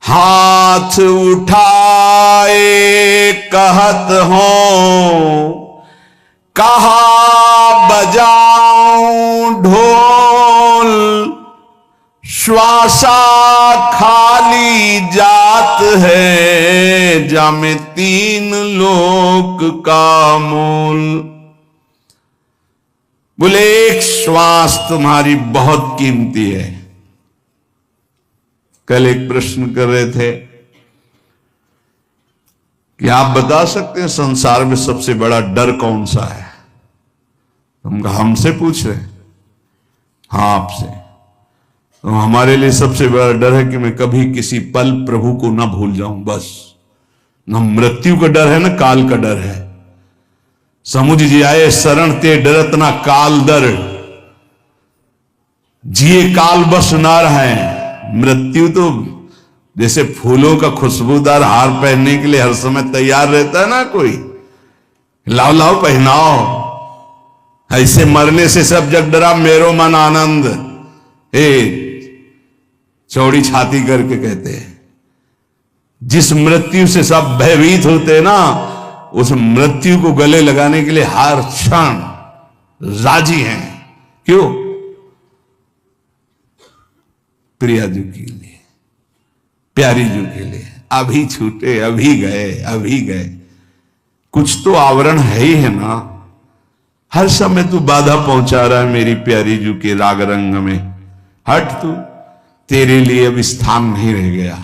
हाथ उठाए कहत हो, कहा बजाऊं ढोल, श्वासा खाली जात है, जामे तीन लोक का मोल। बोले एक श्वास तुम्हारी बहुत कीमती है। कल एक प्रश्न कर रहे थे कि आप बता सकते हैं संसार में सबसे बड़ा डर कौन सा है? हमसे पूछ रहे? हाँ, आपसे। तो हमारे लिए सबसे बड़ा डर है कि मैं कभी किसी पल प्रभु को ना भूल जाऊं, बस। ना मृत्यु का डर है ना काल का डर है। समुझ जी आए शरण ते डरत ना काल दर, जिए काल बस ना रहे। मृत्यु तो जैसे फूलों का खुशबूदार हार पहनने के लिए हर समय तैयार रहता है ना कोई, लाओ लाओ पहनाओ, ऐसे मरने से सब जग डरा मेरो मन आनंद, चौड़ी छाती करके कहते हैं। जिस मृत्यु से सब भयभीत होते हैं ना, उस मृत्यु को गले लगाने के लिए हर क्षण राजी हैं। क्यों? प्रिया जी के लिए, प्यारी जी के लिए। अभी छूटे, अभी गए, अभी गए। कुछ तो आवरण है ही है ना। हर समय तू बाधा पहुंचा रहा है मेरी प्यारी जी के राग रंग में। हट तू, तेरे लिए अब स्थान नहीं रह गया,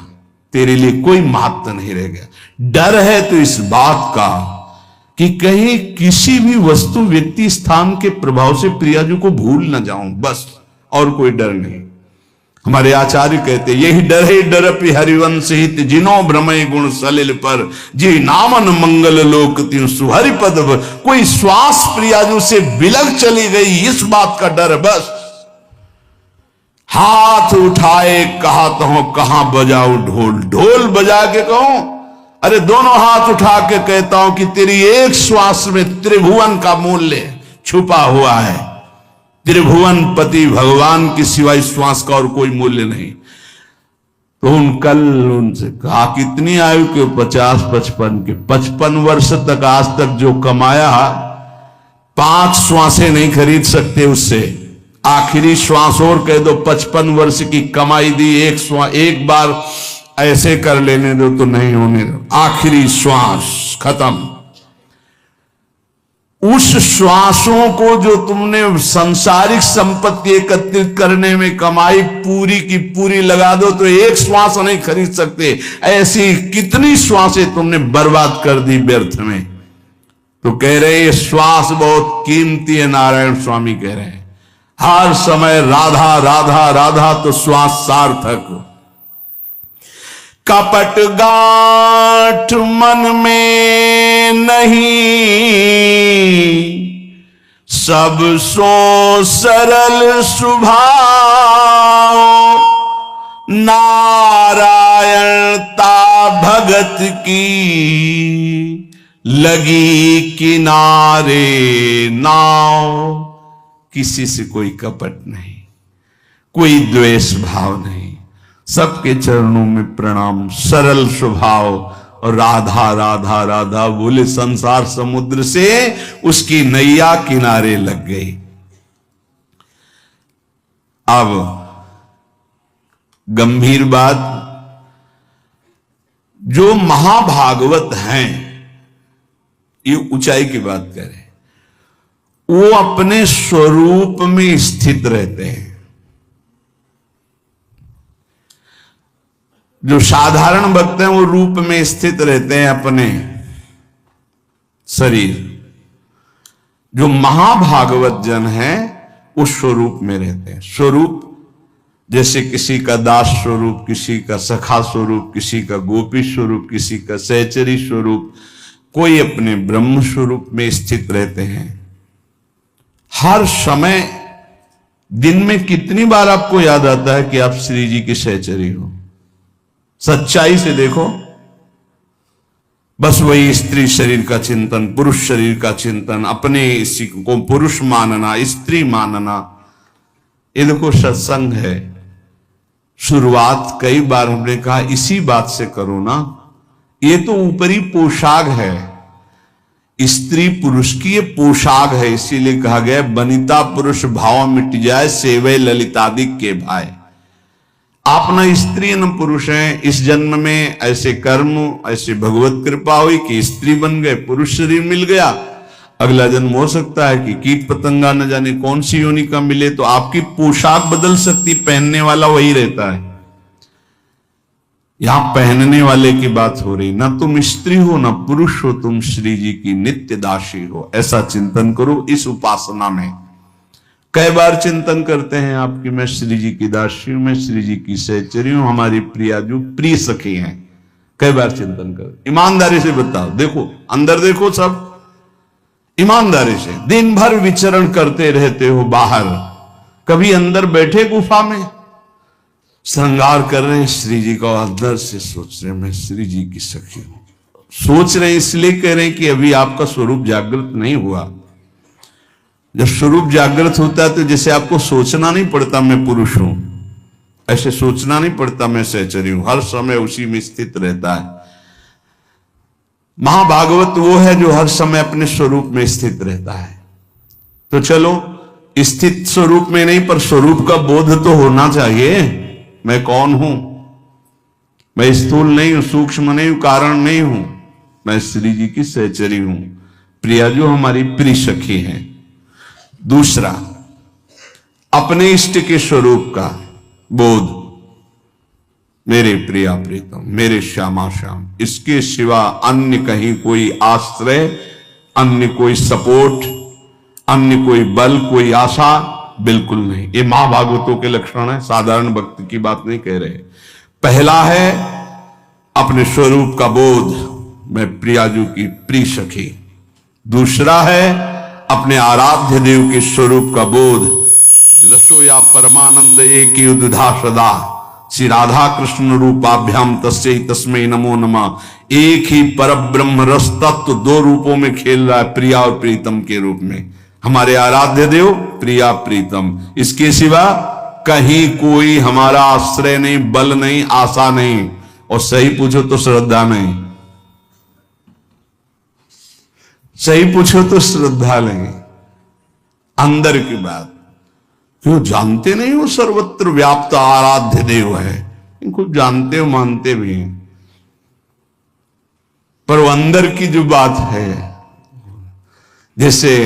तेरे लिए कोई महत्व नहीं रह गया। डर है तो इस बात का कि कहीं किसी भी वस्तु, व्यक्ति, स्थान के प्रभाव से प्रिया जी को भूल ना जाऊं, बस। और कोई डर नहीं। हमारे आचार्य कहते यही डर है डरपि हरिवंश हित, जिनो भ्रमय गुण सलिल पर, जी नामन मंगल लोक तीन सुहरि पद। कोई श्वास प्रियाजू से बिलग चली गई, इस बात का डर, बस। हाथ उठाए कहा तो हो, कहां बजाऊं ढोल, ढोल बजा के कहूं? अरे दोनों हाथ उठा के कहता हूं कि तेरी एक श्वास में त्रिभुवन का मूल्य छुपा हुआ है। त्रिभुवन पति भगवान की सिवाय श्वास का और कोई मूल्य नहीं। तो कल उनसे कहा कितनी आयु के? 50-55 के। 55 वर्ष तक आज तक जो कमाया 5 श्वासें नहीं खरीद सकते उससे। आखिरी श्वास और कह दो 55 वर्ष की कमाई दी, एक बार ऐसे कर लेने दो तो नहीं होने दो। आखिरी श्वास खत्म। उस श्वासों को जो तुमने सांसारिक संपत्ति एकत्रित करने में कमाई पूरी की पूरी लगा दो तो एक श्वास नहीं खरीद सकते। ऐसी कितनी श्वासें तुमने बर्बाद कर दी व्यर्थ में। तो कह रहे ये श्वास बहुत कीमती है। नारायण स्वामी कह रहे हैं हर समय राधा राधा राधा, तो श्वास सार्थक। कपट गांठ मन में नहीं, सब सो सरल स्वभाव, नारायणता भगत की लगी किनारे नाव। किसी से कोई कपट नहीं, कोई द्वेष भाव नहीं, सबके चरणों में प्रणाम, सरल स्वभाव। और राधा राधा राधा बोले संसार समुद्र से उसकी नैया किनारे लग गई। अब गंभीर बात, जो महाभागवत हैं, ये ऊंचाई की बात करें, वो अपने स्वरूप में स्थित रहते हैं। जो साधारण भक्त हैं वो रूप में स्थित रहते हैं अपने शरीर। जो महाभागवत जन हैं वो स्वरूप में रहते हैं। स्वरूप जैसे किसी का दास स्वरूप, किसी का सखा स्वरूप, किसी का गोपी स्वरूप, किसी का सहचरी स्वरूप, कोई अपने ब्रह्म स्वरूप में स्थित रहते हैं। हर समय दिन में कितनी बार आपको याद आता है कि आप श्री जी की सहचरी हो? सच्चाई से देखो। बस वही स्त्री शरीर का चिंतन, पुरुष शरीर का चिंतन, अपने इसी को पुरुष मानना, स्त्री मानना, ये देखो सत्संग है। शुरुआत कई बार हमने कहा इसी बात से करो ना। ये तो ऊपरी पोशाक है, स्त्री पुरुष की ये पोशाक है, इसीलिए कहा गया बनिता पुरुष भाव मिट जाए सेवे ललितादि के भाई। आप न स्त्री न पुरुष हैं, इस जन्म में ऐसे कर्म ऐसे भगवत कृपा हुई कि स्त्री बन गए, पुरुष शरीर मिल गया। अगला जन्म हो सकता है कि कीट पतंगा न जाने कौन सी योनि का मिले, तो आपकी पोशाक बदल सकती, पहनने वाला वही रहता है। यहां पहनने वाले की बात हो रही, ना तुम स्त्री हो ना पुरुष हो, तुम श्री जी की नित्य दासी हो। ऐसा चिंतन करो इस उपासना में। कई बार चिंतन करते हैं आपकी मैं श्री जी की दासी हूं, मैं श्री जी की सहचरी हूं, हमारी प्रियाजू प्रिय सखी हैं। कई बार चिंतन करो, ईमानदारी से बताओ, देखो अंदर देखो, सब ईमानदारी से। दिन भर विचरण करते रहते हो बाहर, कभी अंदर बैठे गुफा में श्रृंगार कर रहे हैं श्री जी का, अंदर से सोच रहे हैं मैं श्री जी की सखी हूं। सोच रहे हैं इसलिए कह रहे हैं कि अभी आपका स्वरूप जागृत नहीं हुआ। जब स्वरूप जागृत होता है तो जैसे आपको सोचना नहीं पड़ता मैं पुरुष हूं, ऐसे सोचना नहीं पड़ता मैं सहचरी हूं, हर समय उसी में स्थित रहता है। महाभागवत वो है जो हर समय अपने स्वरूप में स्थित रहता है। तो चलो स्थित स्वरूप में नहीं पर स्वरूप का बोध तो होना चाहिए। मैं कौन हूं? मैं स्थूल नहीं हूं, सूक्ष्म नहीं हूं, कारण नहीं हूं, मैं श्री जी की सहचरी हूं, प्रिया जो हमारी प्रिय सखी है। दूसरा, अपने इष्ट के स्वरूप का बोध, मेरे प्रिया प्रीतम, मेरे श्यामा श्याम, इसके सिवा अन्य कहीं कोई आश्रय, अन्य कोई सपोर्ट, अन्य कोई बल, कोई आशा बिल्कुल नहीं। ये महाभागवतों के लक्षण है, साधारण भक्त की बात नहीं कह रहे। पहला है अपने स्वरूप का बोध, मैं प्रियाजू की प्रिय सखी। दूसरा है अपने आराध्य देव के स्वरूप का बोध, रसोया परमानंद एक युद्धा सदा, श्री राधा कृष्ण रूपाभ्याम तस्यै तस्मै नमो नमः। एक ही परब्रह्म रस तत्व दो रूपों में खेल रहा है, प्रिया और प्रीतम के रूप में। हमारे आराध्य देव प्रिया प्रीतम, इसके सिवा कहीं कोई हमारा आश्रय नहीं, बल नहीं, आशा नहीं, और सही पूछो तो श्रद्धा नहीं। सही पूछो तो श्रद्धा नहीं। अंदर की बात क्यों जानते नहीं हो, सर्वत्र व्याप्त आराध्य देव है, इनको जानते हो, मानते भी हैं, पर वो अंदर की जो बात है, जैसे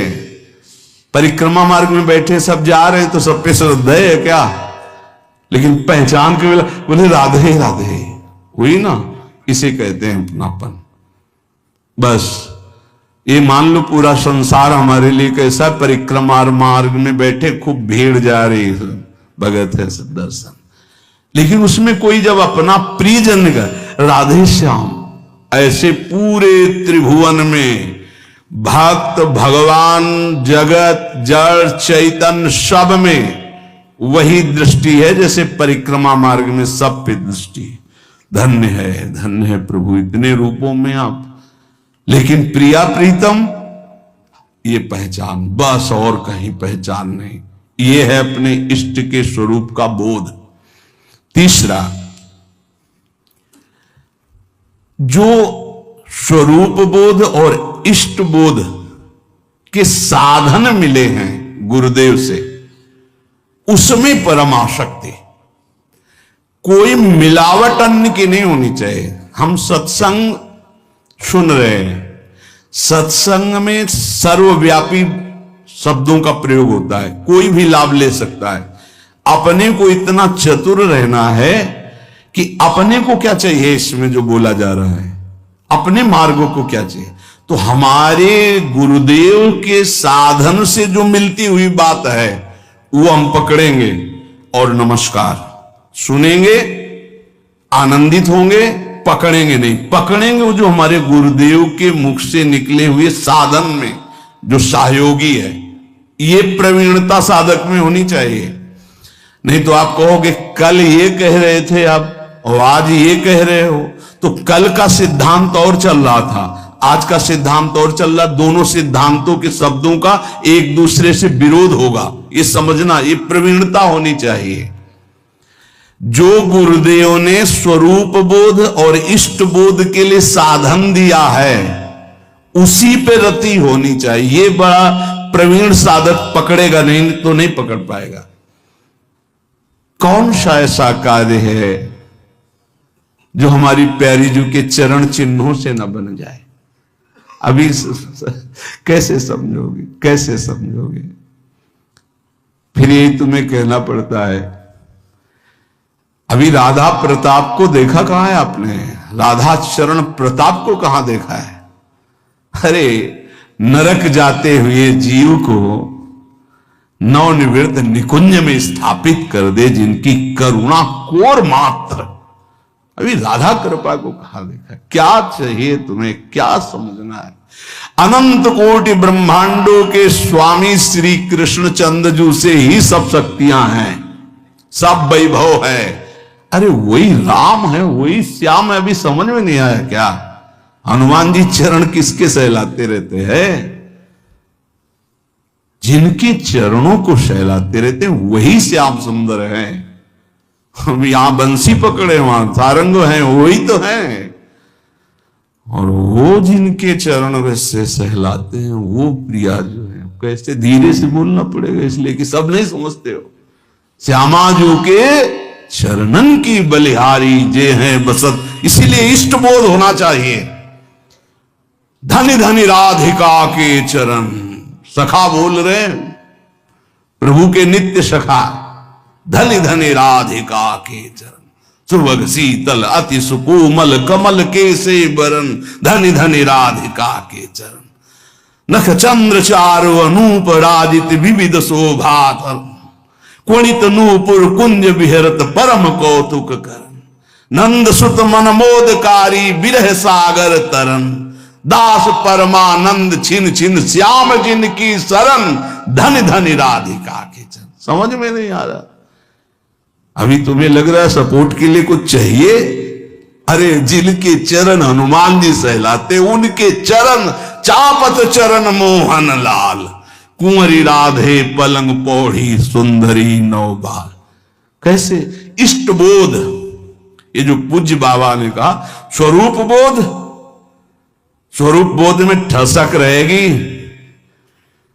परिक्रमा मार्ग में बैठे सब जा रहे हैं तो सब पे श्रद्धा है क्या, लेकिन पहचान के बोले राधे राधे हुई ना, इसे कहते हैं अपनापन। बस ये मान लो पूरा संसार हमारे लिए कैसा, परिक्रमा मार्ग में बैठे खूब भीड़ जा रही है, भगत है सब दर्शन, लेकिन उसमें कोई जब अपना प्रियजन का राधे श्याम, ऐसे पूरे त्रिभुवन में भक्त भगवान जगत जड़ चैतन्य सब में वही दृष्टि है जैसे परिक्रमा मार्ग में सब पे दृष्टि। धन्य है प्रभु, इतने रूपों में आप, लेकिन प्रिया प्रीतम ये पहचान, बस और कहीं पहचान नहीं। ये है अपने इष्ट के स्वरूप का बोध। तीसरा, जो स्वरूप बोध और इष्ट बोध के साधन मिले हैं गुरुदेव से, उसमें परम आसक्ति, कोई मिलावट अन्य की नहीं होनी चाहिए। हम सत्संग सुन रहे हैं, सत्संग में सर्वव्यापी शब्दों का प्रयोग होता है, कोई भी लाभ ले सकता है। अपने को इतना चतुर रहना है कि अपने को क्या चाहिए इसमें जो बोला जा रहा है, अपने मार्गों को क्या चाहिए, तो हमारे गुरुदेव के साधन से जो मिलती हुई बात है वो हम पकड़ेंगे और नमस्कार सुनेंगे, आनंदित होंगे, पकड़ेंगे नहीं। पकड़ेंगे वो जो हमारे गुरुदेव के मुख से निकले हुए साधन में जो सहयोगी है। ये प्रवीणता साधक में होनी चाहिए। नहीं तो आप कहोगे कल ये कह रहे थे आप और आज ये कह रहे हो, तो कल का सिद्धांत और चल रहा था, आज का सिद्धांत और चल रहा, दोनों सिद्धांतों के शब्दों का एक दूसरे से विरोध होगा। ये समझना, ये प्रवीणता होनी चाहिए। जो गुरुदेव ने स्वरूप बोध और इष्ट बोध के लिए साधन दिया है उसी पे रति होनी चाहिए। ये बड़ा प्रवीण साधक पकड़ेगा नहीं तो नहीं पकड़ पाएगा। कौन सा ऐसा कार्य है जो हमारी प्यारी जी के चरण चिन्हों से न बन जाए? अभी कैसे समझोगे, कैसे समझोगे? फिर यही तुम्हें कहना पड़ता है। अभी राधा प्रताप को देखा कहां है आपने? राधा चरण प्रताप को कहां देखा है? अरे नरक जाते हुए जीव को नवनिवृत्त निकुंज में स्थापित कर दे, जिनकी करुणा कोर मात्र। अभी राधा कृपा को कहां देखा? क्या चाहिए तुम्हें, क्या समझना है? अनंत कोटि ब्रह्मांडों के स्वामी श्री कृष्ण चंद्रजू से ही सब शक्तियां हैं, सब वैभव है। अरे वही राम है, वही श्याम है। अभी समझ में नहीं आया क्या? हनुमान जी चरण किसके सहलाते रहते हैं? जिनके चरणों को सहलाते रहते हैं वही श्याम सुंदर है। हम यहां बंसी पकड़े वहां सारंग हैं, वही तो है। और वो जिनके चरण से सहलाते हैं वो प्रिया जो है। कैसे धीरे से बोलना पड़ेगा इसलिए कि सब नहीं समझते हो। श्यामा जो के चरणन की बलिहारी जे हैं बसत, इसीलिए इष्ट बोध होना चाहिए। धनी धनी राधिका के चरण, सखा बोल रहे हैं प्रभु के नित्य सखा। धनी धनी राधिका के चरण, सुभग शीतल अति सुकोमल कमल के से बरन। धनी धनी राधिका के चरण, नख चंद्र चारु अनूप राजित विविध शोभात। क्वणित नूपुर कुंज विहरत परम कौतुक करन। नंद सुत मन मोदकारी विरह सागर तरन। दास परमानंद छिन छिन श्याम जिनकी शरण। धन धन राधिका के चरण। समझ में नहीं आ रहा? अभी तुम्हें लग रहा है सपोर्ट के लिए कुछ चाहिए? अरे जिनके चरण हनुमान जी सहलाते, उनके चरण चापत चरण मोहन लाल। कुंवरी राधे पलंग पौड़ी सुंदरी नौबाल। कैसे इष्ट बोध, ये जो पूज्य बाबा ने कहा स्वरूप बोध, स्वरूप बोध में ठसक रहेगी।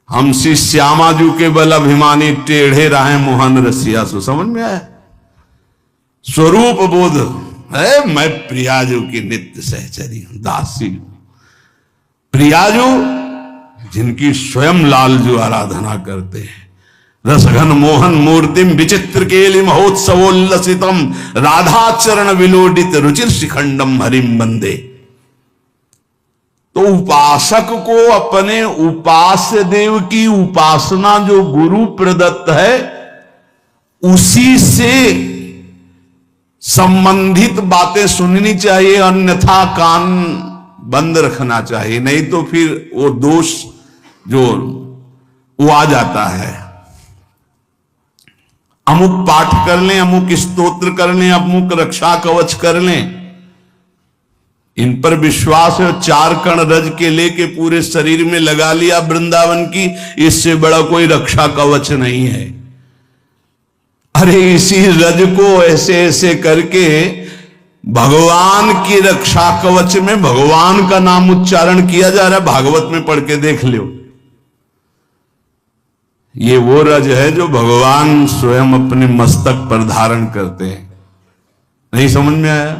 हम श्री श्यामाजू के बल अभिमानी टेढ़े रहे मोहन रसिया। सो समझ में आया? स्वरूप बोध है मैं प्रियाजू की नित्य सहचरी हूं, दासी हूं। प्रियाजू जिनकी स्वयं लालजू आराधना करते हैं। रसघन मोहन मूर्तिम विचित्र केलि महोत्सवोल्लसितम। राधा चरण विलोडित रुचिर शिखंडम हरिम बंदे। तो उपासक को अपने उपास्य देव की उपासना जो गुरु प्रदत्त है उसी से संबंधित बातें सुननी चाहिए, अन्यथा कान बंद रखना चाहिए। नहीं तो फिर वो दोष जो वो आ जाता है। अमुक पाठ कर लें, अमुक स्तोत्र कर लें, अमुक रक्षा कवच कर लें, इन पर विश्वास है। 4 कण रज के लेके पूरे शरीर में लगा लिया वृंदावन की, इससे बड़ा कोई रक्षा कवच नहीं है। अरे इसी रज को ऐसे ऐसे करके भगवान की रक्षा कवच में भगवान का नाम उच्चारण किया जा रहा है। भागवत में पढ़ के देख लो। ये वो रज है जो भगवान स्वयं अपने मस्तक पर धारण करते हैं। नहीं समझ में आया?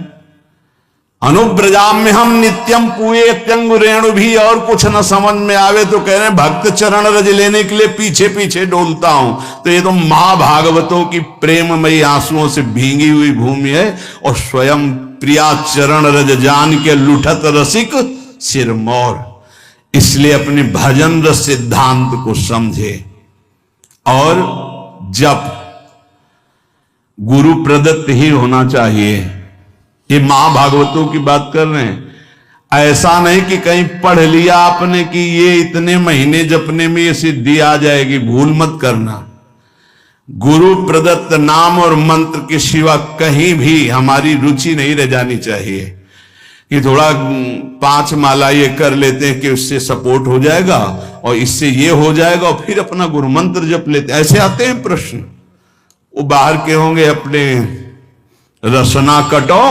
अनुब्रजाम में हम नित्यम पुए त्यंग रेणु भी। और कुछ न समझ में आवे तो कह रहे हैं भक्त चरण रज लेने के लिए पीछे पीछे डोलता हूं। तो ये तो महाभागवतों की प्रेममयी आंसुओं से भींगी हुई भूमि है। और स्वयं प्रिया चरण रज जान के लुठत रसिक सिरमौर। इसलिए अपने भजन रस सिद्धांत को समझे और जप गुरु प्रदत्त ही होना चाहिए। ये महाभागवतों की बात कर रहे हैं। ऐसा नहीं कि कहीं पढ़ लिया आपने कि ये इतने महीने जपने में ये सिद्धि आ जाएगी। भूल मत करना। गुरु प्रदत्त नाम और मंत्र के सिवा कहीं भी हमारी रुचि नहीं रह जानी चाहिए कि थोड़ा 5 माला ये कर लेते हैं कि उससे सपोर्ट हो जाएगा और इससे ये हो जाएगा और फिर अपना गुरु मंत्र जप लेते हैं। ऐसे आते हैं प्रश्न। वो बाहर के होंगे अपने रसना कटो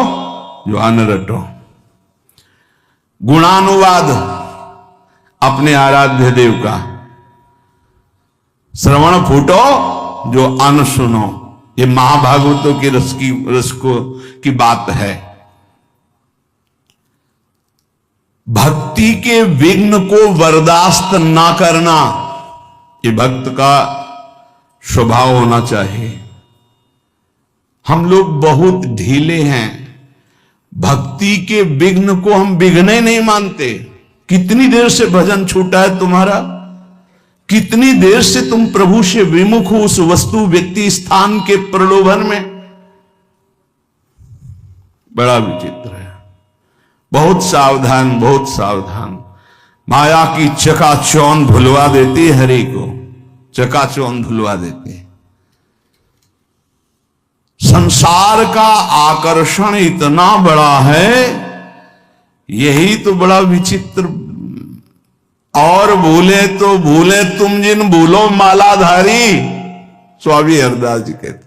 जो अन रटो। गुणानुवाद अपने आराध्य देव का। श्रवण फूटो जो अन सुनो। ये महाभागवतों की रस की बात है। भक्ति के विघ्न को बर्दाश्त ना करना, ये भक्त का स्वभाव होना चाहिए। हम लोग बहुत ढीले हैं, भक्ति के विघ्न को हम विघ्न ही नहीं मानते। कितनी देर से भजन छूटा है तुम्हारा, कितनी देर से तुम प्रभु से विमुख हो उस वस्तु व्यक्ति स्थान के प्रलोभन में। बड़ा विचित्र है। बहुत सावधान, बहुत सावधान। माया की चकाचौंध भुलवा देती है हरि को, चकाचौंध भुलवा देती है। संसार का आकर्षण इतना बड़ा है, यही तो बड़ा विचित्र। और भूले तो भूले तुम जिन भूलो मालाधारी, स्वामी हरदास जी कहते।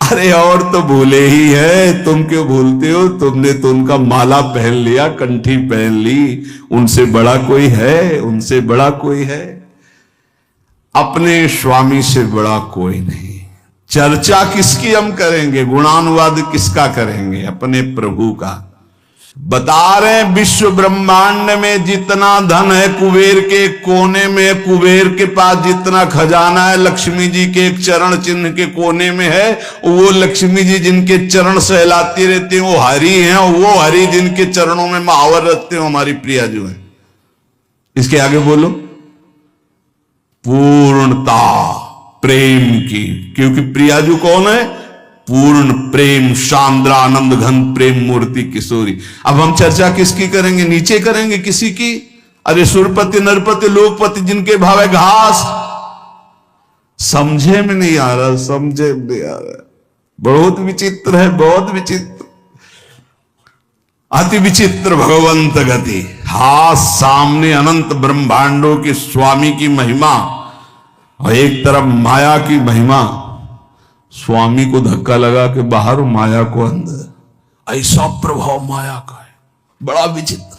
अरे और तो भूले ही है, तुम क्यों भूलते हो? तुमने तो उनका माला पहन लिया, कंठी पहन ली। उनसे बड़ा कोई है? उनसे बड़ा कोई है? अपने स्वामी से बड़ा कोई नहीं। चर्चा किसकी हम करेंगे? गुणानुवाद किसका करेंगे? अपने प्रभु का। बता रहे विश्व ब्रह्मांड में जितना धन है कुबेर के कोने में, कुबेर के पास जितना खजाना है लक्ष्मी जी के एक चरण चिन्ह के कोने में है। वो लक्ष्मी जी जिनके चरण सहलाती रहती हैं वो हरि हैं, और वो हरि जिनके चरणों में महावर रखते हो हमारी प्रिया जो है। इसके आगे बोलो। पूर्णता प्रेम की, क्योंकि प्रियाजू कौन है? पूर्ण प्रेम, शांद्रानंद घन प्रेम मूर्ति किशोरी। अब हम चर्चा किसकी करेंगे? नीचे करेंगे किसी की? अरे सुरपति नरपति लोकपति जिनके भाव है घास। समझे में नहीं आ रहा, समझे में नहीं आ रहा। बहुत विचित्र है, बहुत विचित्र, अति विचित्र भगवंत गति। हाथ सामने अनंत ब्रह्मांडों के स्वामी की महिमा, और एक तरफ माया की महिमा। स्वामी को धक्का लगा के बाहर, माया को अंदर। ऐसा प्रभाव माया का है, बड़ा विचित्र।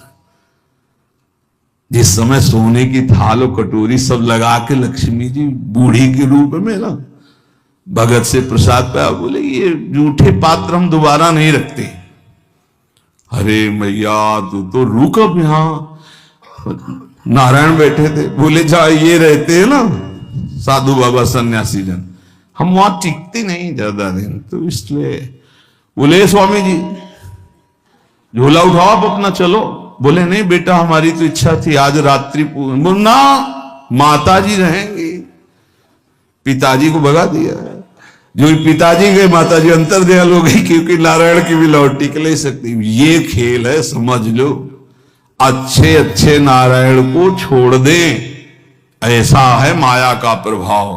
जिस समय सोने की थाल और कटोरी सब लगा के लक्ष्मी जी बूढ़ी के रूप में ना भगत से प्रसाद पाया, बोले ये जूठे पात्र हम दोबारा नहीं रखते। अरे मैया तू तो रुक, अब यहां नारायण बैठे थे। बोले जा ये रहते हैं ना साधु बाबा सन्यासी जन, हम वहां टिकते नहीं ज्यादा दिन, तो इसलिए। बोले स्वामी जी झोला उठाओ आप अपना चलो। बोले नहीं बेटा हमारी तो इच्छा थी आज रात्रि ना माता जी रहेंगी। पिताजी को भगा दिया। जो पिताजी गए माता जी अंतर्ध्यान हो गई, क्योंकि नारायण की भी लौट टिक नहीं सकती। ये खेल है, समझ लो। अच्छे अच्छे नारायण को छोड़ दें, ऐसा है माया का प्रभाव।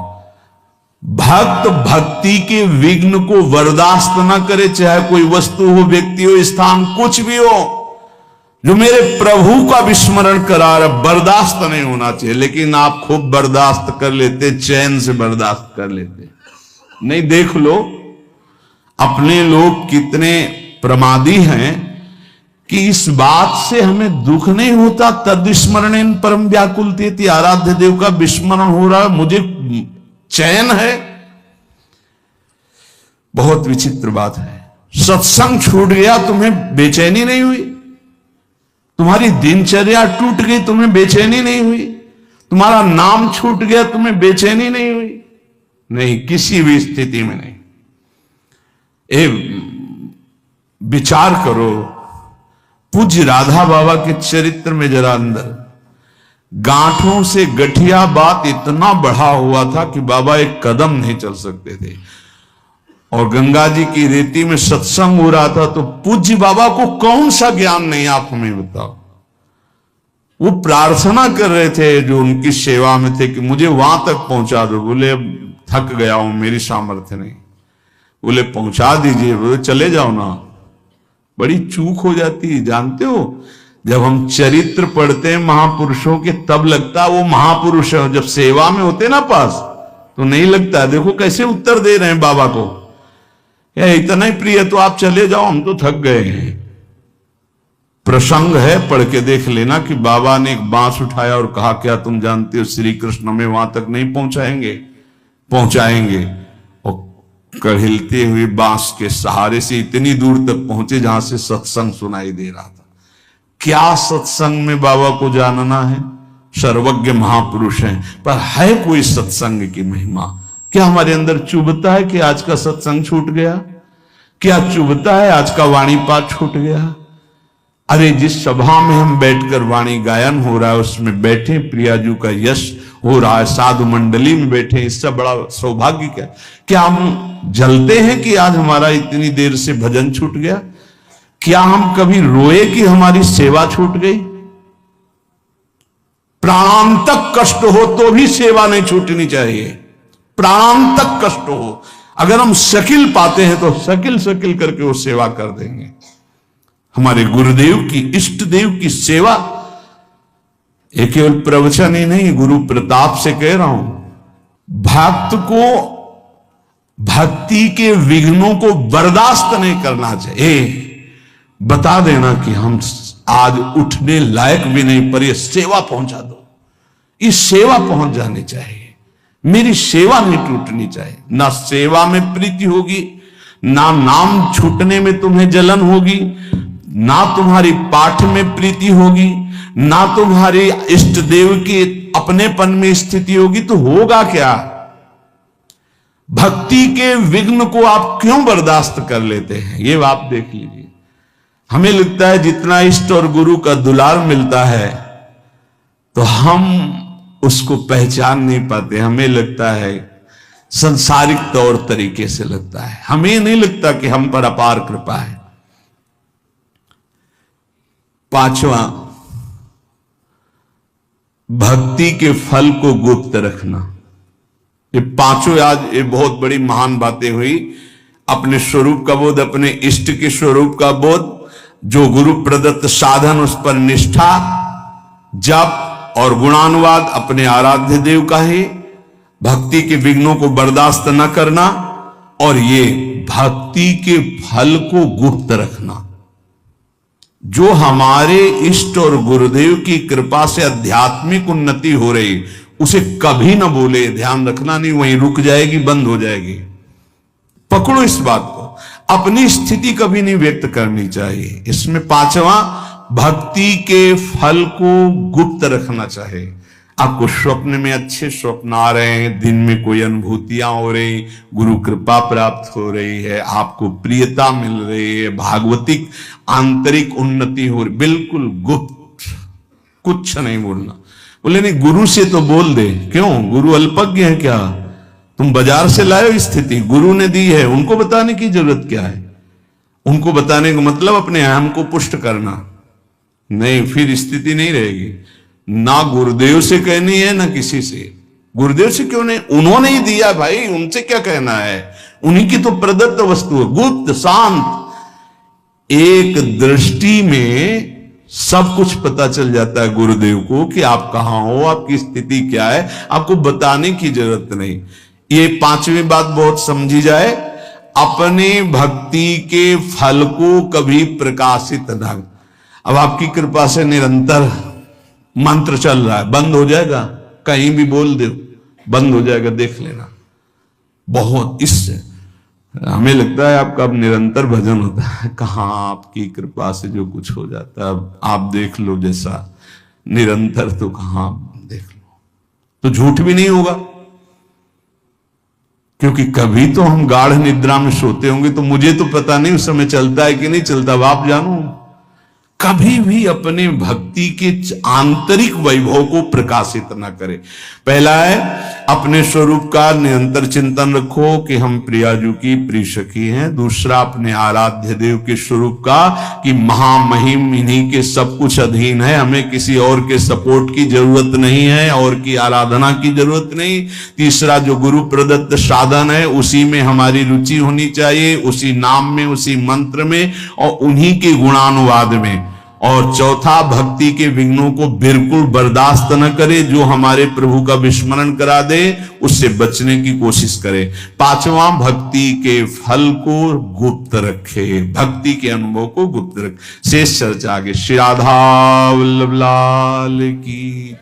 भक्त भक्ति के विघ्न को बर्दाश्त न करे, चाहे कोई वस्तु हो, व्यक्ति हो, स्थान, कुछ भी हो। जो मेरे प्रभु का विस्मरण करा रहा, बर्दाश्त नहीं होना चाहिए। लेकिन आप खूब बर्दाश्त कर लेते, चैन से बर्दाश्त कर लेते। नहीं, देख लो अपने लोग कितने प्रमादी हैं कि इस बात से हमें दुख नहीं होता। तद्विस्मरण परम व्याकुलते, आराध्य देव का विस्मरण हो रहा है, मुझे चैन है। बहुत विचित्र बात है। सत्संग छूट गया, तुम्हें बेचैनी नहीं हुई? तुम्हारी दिनचर्या टूट गई, तुम्हें बेचैनी नहीं हुई? तुम्हारा नाम छूट गया, तुम्हें बेचैनी नहीं हुई? नहीं, किसी भी स्थिति में नहीं। विचार करो, पूज्य राधा बाबा के चरित्र में जरा अंदर गांठों से गठिया बात इतना बढ़ा हुआ था कि बाबा एक कदम नहीं चल सकते थे। और गंगा जी की रेती में सत्संग हो रहा था, तो पूज्य बाबा को कौन सा ज्ञान नहीं, आप हमें बताओ। वो प्रार्थना कर रहे थे जो उनकी सेवा में थे कि मुझे वहां तक पहुंचा दो। बोले अब थक गया हूं, मेरी सामर्थ्य नहीं। बोले पहुंचा दीजिए। बोले चले जाओ ना। बड़ी चूक हो जाती है, जानते हो। जब हम चरित्र पढ़ते हैं महापुरुषों के, तब लगता है वो महापुरुष है। जब सेवा में होते ना पास, तो नहीं लगता। देखो कैसे उत्तर दे रहे हैं बाबा को। इतना ही प्रिय तो आप चले जाओ, हम तो थक गए हैं। प्रसंग है, पढ़ के देख लेना कि बाबा ने एक बांस उठाया और कहा, क्या तुम जानते हो श्री कृष्ण हमें वहां तक नहीं पहुंचाएंगे? पहुंचाएंगे। और कड़िलते हुए बांस के सहारे से इतनी दूर तक पहुंचे जहां से सत्संग सुनाई दे रहा था। क्या सत्संग में बाबा को जानना है? सर्वज्ञ महापुरुष हैं, पर है कोई सत्संग की महिमा? क्या हमारे अंदर चुभता है कि आज का सत्संग छूट गया? क्या चुभता है आज का वाणी पाठ छूट गया? अरे जिस सभा में हम बैठकर वाणी गायन हो रहा है उसमें बैठे, प्रियाजू का यश हो रहा है, साधु मंडली में बैठे, इससे बड़ा सौभाग्य क्या हम जलते हैं कि आज हमारा इतनी देर से भजन छूट गया? क्या हम कभी रोए कि हमारी सेवा छूट गई? प्राणांतक कष्ट हो तो भी सेवा नहीं छूटनी चाहिए। प्राणांतक कष्ट हो, अगर हम शकील पाते हैं तो शकील शकील करके वो सेवा कर देंगे। हमारे गुरुदेव की, इष्ट देव की सेवा, ये केवल प्रवचन ही नहीं, गुरु प्रताप से कह रहा हूं, भक्त को भक्ति के विघ्नों को बर्दाश्त नहीं करना चाहिए। बता देना कि हम आज उठने लायक भी नहीं, पर ये सेवा पहुंचा दो, इस सेवा पहुंच जानी चाहिए, मेरी सेवा नहीं टूटनी चाहिए। ना सेवा में प्रीति होगी, ना नाम छूटने में तुम्हें जलन होगी, ना तुम्हारी पाठ में प्रीति होगी, ना तुम्हारे इष्ट देव के अपनेपन में स्थिति होगी, तो होगा क्या? भक्ति के विघ्न को आप क्यों बर्दाश्त कर लेते हैं? ये आप देख लीजिए। हमें लगता है जितना इष्ट और गुरु का दुलार मिलता है तो हम उसको पहचान नहीं पाते। हमें लगता है संसारिक तौर तरीके से लगता है, हमें नहीं लगता कि हम पर अपार कृपा है। पांचवा, भक्ति के फल को गुप्त रखना। ये पांचों आज ये बहुत बड़ी महान बातें हुई। अपने स्वरूप का बोध, अपने इष्ट के स्वरूप का बोध, जो गुरु प्रदत्त साधन उस पर निष्ठा, जप और गुणानुवाद अपने आराध्य देव का है, भक्ति के विघ्नों को बर्दाश्त न करना, और ये भक्ति के फल को गुप्त रखना। जो हमारे इष्ट और गुरुदेव की कृपा से आध्यात्मिक उन्नति हो रही, उसे कभी ना बोले, ध्यान रखना, नहीं वहीं रुक जाएगी, बंद हो जाएगी। पकड़ो इस बात को, अपनी स्थिति कभी नहीं व्यक्त करनी चाहिए। इसमें पांचवा, भक्ति के फल को गुप्त रखना चाहिए। आपको स्वप्न में अच्छे स्वप्न आ रहे हैं, दिन में कोई अनुभूतियां हो रही, गुरु कृपा प्राप्त हो रही है, आपको प्रियता मिल रही है, भागवतिक आंतरिक उन्नति हो रही, बिल्कुल गुप्त, कुछ नहीं बोलना। बोले नहीं गुरु से तो बोल दे, क्यों? गुरु अल्पज्ञ है क्या? तुम बाजार से लाए स्थिति, गुरु ने दी है, उनको बताने की जरूरत क्या है? उनको बताने का मतलब अपने अहम को पुष्ट करना नहीं, फिर स्थिति नहीं रहेगी। ना गुरुदेव से कहनी है ना किसी से। गुरुदेव से क्यों नहीं? उन्होंने ही दिया भाई, उनसे क्या कहना है? उन्हीं की तो प्रदत्त वस्तु है, गुप्त शांत। एक दृष्टि में सब कुछ पता चल जाता है गुरुदेव को कि आप कहां हो, आपकी स्थिति क्या है, आपको बताने की जरूरत नहीं। ये पांचवी बात बहुत समझी जाए, अपने भक्ति के फल को कभी प्रकाशित न। अब आपकी कृपा से निरंतर मंत्र चल रहा है, बंद हो जाएगा, कहीं भी बोल दो बंद हो जाएगा, देख लेना। बहुत इससे हमें लगता है आपका अब निरंतर भजन होता है, कहां आपकी कृपा से जो कुछ हो जाता है, अब आप देख लो जैसा निरंतर, तो कहां देख लो, तो झूठ भी नहीं होगा। क्योंकि कभी तो हम गाढ़ निद्रा में सोते होंगे, तो मुझे तो पता नहीं उस समय चलता है कि नहीं चलता, अब आप जानो। कभी भी अपने भक्ति के आंतरिक वैभव को प्रकाशित ना करे। पहला है अपने स्वरूप का निरंतर चिंतन रखो कि हम प्रियाजू की प्रिय सखी हैं। दूसरा, अपने आराध्य देव के स्वरूप का कि महामहिम इन्हीं के सब कुछ अधीन है, हमें किसी और के सपोर्ट की जरूरत नहीं है, और की आराधना की जरूरत नहीं। तीसरा, जो गुरु प्रदत्त साधन है उसी में हमारी रुचि होनी चाहिए, उसी नाम में, उसी मंत्र में, और उन्हीं के गुणानुवाद में। और चौथा, भक्ति के विघ्नों को बिल्कुल बर्दाश्त न करे, जो हमारे प्रभु का विस्मरण करा दे उससे बचने की कोशिश करे। पांचवा, भक्ति के फल को गुप्त रखे, भक्ति के अनुभव को गुप्त रखे। शेष चर्चा आगे। श्री राधा वल्लभ लाल की।